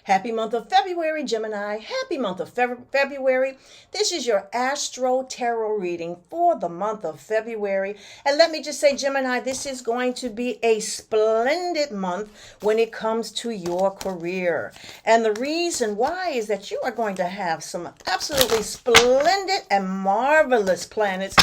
Happy month of February, Gemini. Happy month of February. This is your Astro Tarot reading for the month of February. And let me just say, Gemini, this is going to be a splendid month when it comes to your career. And the reason why is that you are going to have some absolutely splendid and marvelous planets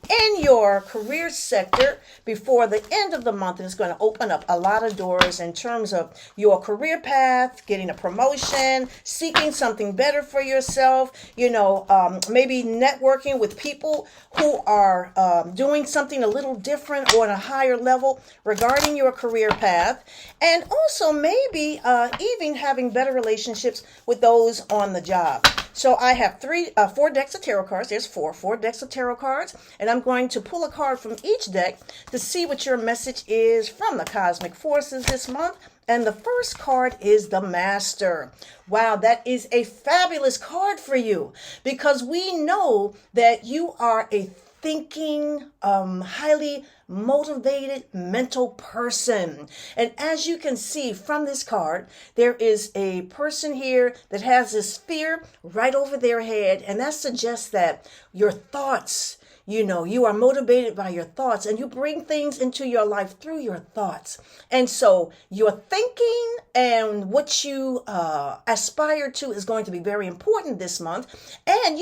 in your career sector before the end of the month. And it's going to open up a lot of doors in terms of your career path, getting a promotion, seeking something better for yourself, maybe networking with people who are doing something a little different or on a higher level regarding your career path. And also maybe even having better relationships with those on the job. So I have four decks of tarot cards. There's four decks of tarot cards. And I'm going to pull a card from each deck to see what your message is from the cosmic forces this month. And the first card is the Master. Wow, that is a fabulous card for you because we know that you are a thinking, highly motivated mental person. And as you can see from this card, there is a person here that has this sphere right over their head. And that suggests that your thoughts, you are motivated by your thoughts and you bring things into your life through your thoughts. And so your thinking and what you aspire to is going to be very important this month. And,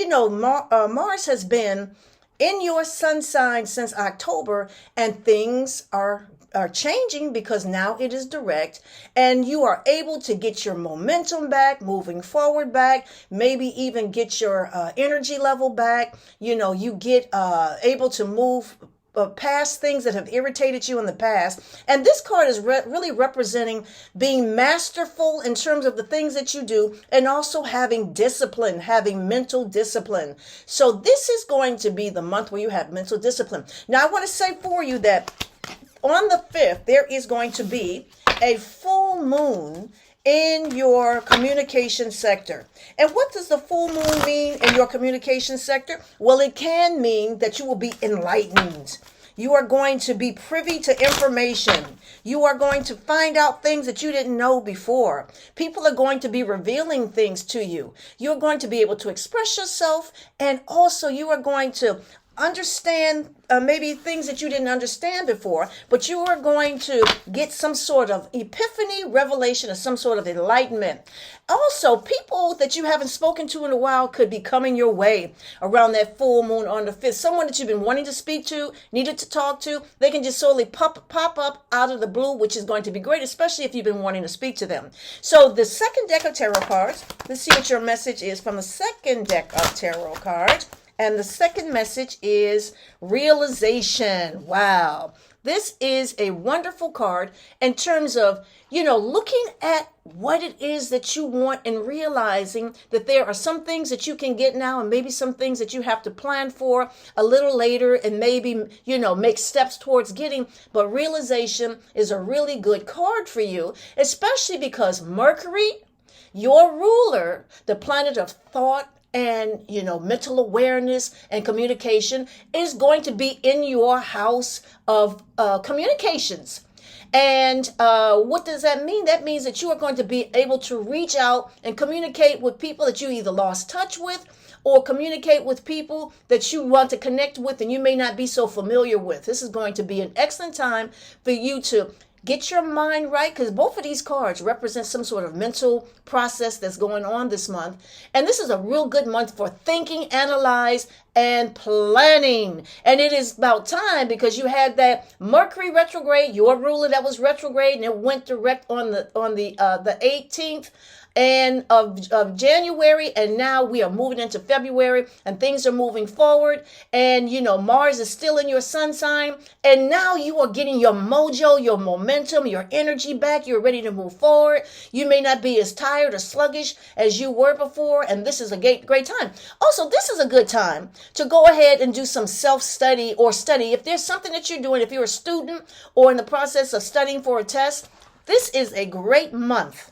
Mars has been in your sun sign since October, and things are changing because now it is direct and you are able to get your momentum back, moving forward back, maybe even get your energy level back. You get able to move past things that have irritated you in the past. And this card is really representing being masterful in terms of the things that you do and also having discipline, having mental discipline. So this is going to be the month where you have mental discipline. Now, I want to say for you that on the 5th, there is going to be a full moon in your communication sector. And what does the full moon mean in your communication sector? Well, it can mean that you will be enlightened. You are going to be privy to information. You are going to find out things that you didn't know before. People are going to be revealing things to you. You're going to be able to express yourself, and also you are going to understand maybe things that you didn't understand before, but you are going to get some sort of epiphany, revelation, or some sort of enlightenment. Also, people that you haven't spoken to in a while could be coming your way around that full moon on the 5th. Someone that you've been wanting to speak to, needed to talk to, they can just solely pop up out of the blue, which is going to be great, especially if you've been wanting to speak to them. So the second deck of tarot cards, let's see what your message is from the second deck of tarot cards. And the second message is realization. Wow. This is a wonderful card in terms of, looking at what it is that you want and realizing that there are some things that you can get now and maybe some things that you have to plan for a little later and maybe, make steps towards getting. But realization is a really good card for you, especially because Mercury, your ruler, the planet of thought, and mental awareness and communication, is going to be in your house of communications. And what does that mean? That means that you are going to be able to reach out and communicate with people that you either lost touch with or communicate with people that you want to connect with and you may not be so familiar with. This is going to be an excellent time for you to get your mind right, because both of these cards represent some sort of mental process that's going on this month. And this is a real good month for thinking, analyze, and planning. And it is about time because you had that Mercury retrograde, your ruler that was retrograde, and it went direct on the 18th and of January, and now we are moving into February and things are moving forward, and Mars is still in your sun sign, and now you are getting your mojo, your momentum, your energy back. You're ready to move forward. You may not be as tired or sluggish as you were before, and this is a great time. Also, this is a good time to go ahead and do some self-study or study. If there's something that you're doing, if you're a student or in the process of studying for a test, this is a great month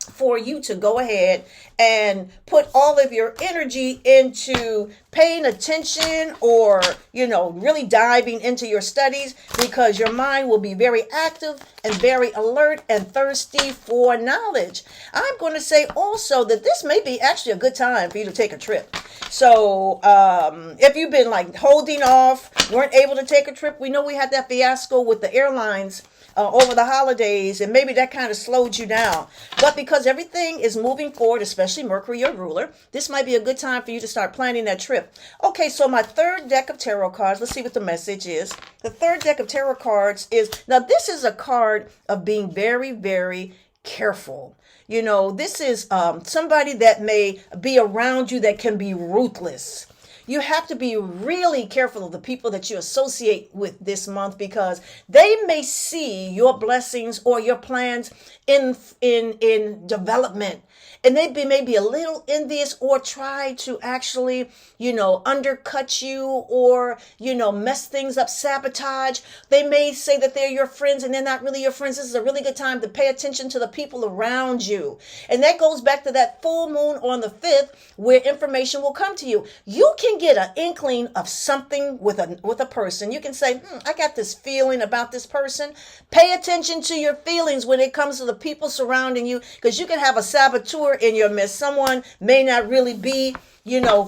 for you to go ahead and put all of your energy into paying attention or, really diving into your studies, because your mind will be very active and very alert and thirsty for knowledge. I'm going to say also that this may be actually a good time for you to take a trip. So if you've been like holding off, weren't able to take a trip, we know we had that fiasco with the airlines over the holidays, and maybe that kind of slowed you down. But because everything is moving forward, especially Mercury, your ruler, this might be a good time for you to start planning that trip. Okay, so my third deck of tarot cards, let's see what the message is. The third deck of tarot cards is, now this is a card of being very, very careful. This is somebody that may be around you that can be ruthless. You have to be really careful of the people that you associate with this month, because they may see your blessings or your plans in development. And they may be a little envious or try to actually, undercut you or, mess things up, sabotage. They may say that they're your friends and they're not really your friends. This is a really good time to pay attention to the people around you. And that goes back to that full moon on the 5th, where information will come to you. You can get an inkling of something with a person. You can say, I got this feeling about this person. Pay attention to your feelings when it comes to the people surrounding you, because you can have a saboteur in your midst. Someone may not really be,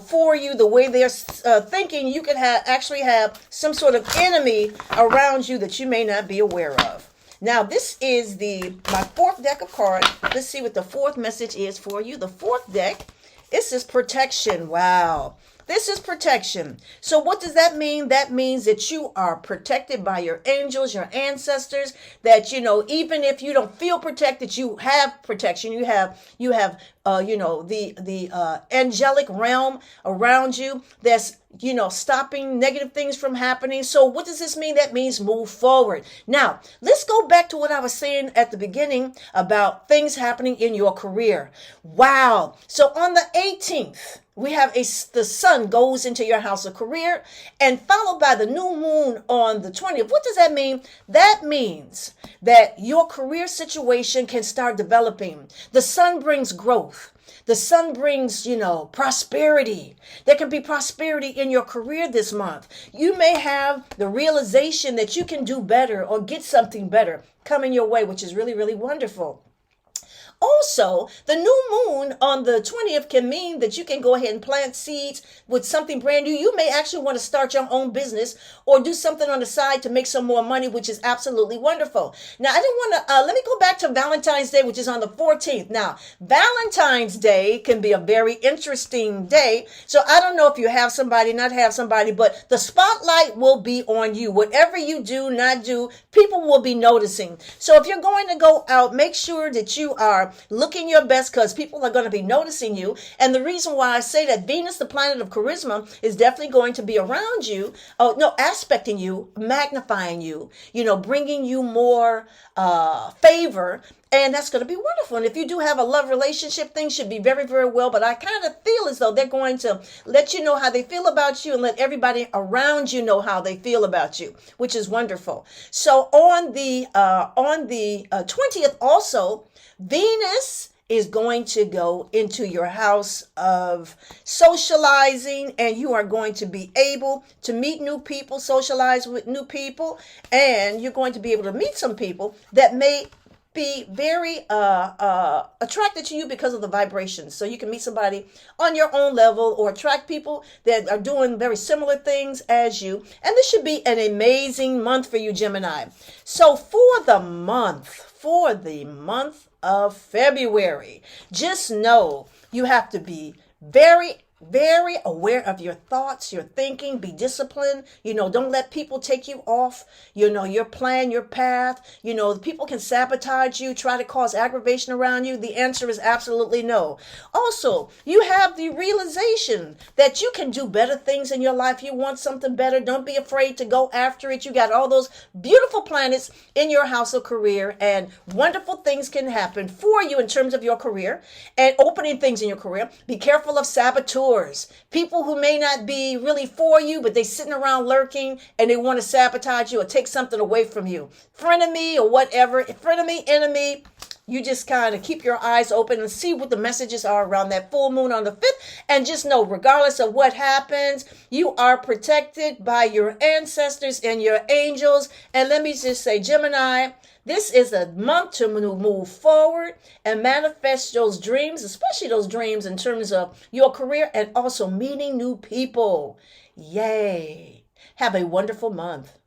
for you the way they're thinking. You could actually have some sort of enemy around you that you may not be aware of. Now, this is my fourth deck of cards. Let's see what the fourth message is for you. The fourth deck, this is protection. Wow. This is protection. So what does that mean? That means that you are protected by your angels, your ancestors, that, even if you don't feel protected, you have protection. You have the angelic realm around you that's, stopping negative things from happening. So what does this mean? That means move forward. Now, let's go back to what I was saying at the beginning about things happening in your career. Wow. So on the 18th, we have the sun goes into your house of career, and followed by the new moon on the 20th. What does that mean? That means that your career situation can start developing. The sun brings growth. The sun brings, prosperity. There can be prosperity in your career this month. You may have the realization that you can do better or get something better coming your way, which is really, really wonderful. Also, the new moon on the 20th can mean that you can go ahead and plant seeds with something brand new. You may actually want to start your own business or do something on the side to make some more money, which is absolutely wonderful. Now, I didn't want to, let me go back to Valentine's Day, which is on the 14th. Now, Valentine's Day can be a very interesting day. So I don't know if you have somebody, not have somebody, but the spotlight will be on you. Whatever you do, not do, people will be noticing. So if you're going to go out, make sure that you are looking your best, because people are going to be noticing you. And the reason why I say that Venus, the planet of charisma, is definitely going to be around you, aspecting you, magnifying you, bringing you more favor. And that's going to be wonderful. And if you do have a love relationship, things should be very, very well. But I kind of feel as though they're going to let you know how they feel about you and let everybody around you know how they feel about you, which is wonderful. So on the 20th also, Venus is going to go into your house of socializing, and you are going to be able to meet new people, socialize with new people, and you're going to be able to meet some people that may be very attracted to you because of the vibrations. So you can meet somebody on your own level or attract people that are doing very similar things as you. And this should be an amazing month for you, Gemini. So for the month of February, just know you have to be very, very aware of your thoughts, your thinking, be disciplined. Don't let people take you off, your plan, your path. People can sabotage you, try to cause aggravation around you. The answer is absolutely no. Also, you have the realization that you can do better things in your life. You want something better. Don't be afraid to go after it. You got all those beautiful planets in your house of career, and wonderful things can happen for you in terms of your career and opening things in your career. Be careful of saboteurs. People who may not be really for you, but they sitting around lurking and they want to sabotage you or take something away from you. Frenemy or whatever. Frenemy, enemy, You just kind of keep your eyes open and see what the messages are around that full moon on the 5th. And just know, regardless of what happens, you are protected by your ancestors and your angels. And let me just say, Gemini, this is a month to move forward and manifest those dreams, especially those dreams in terms of your career and also meeting new people. Yay. Have a wonderful month.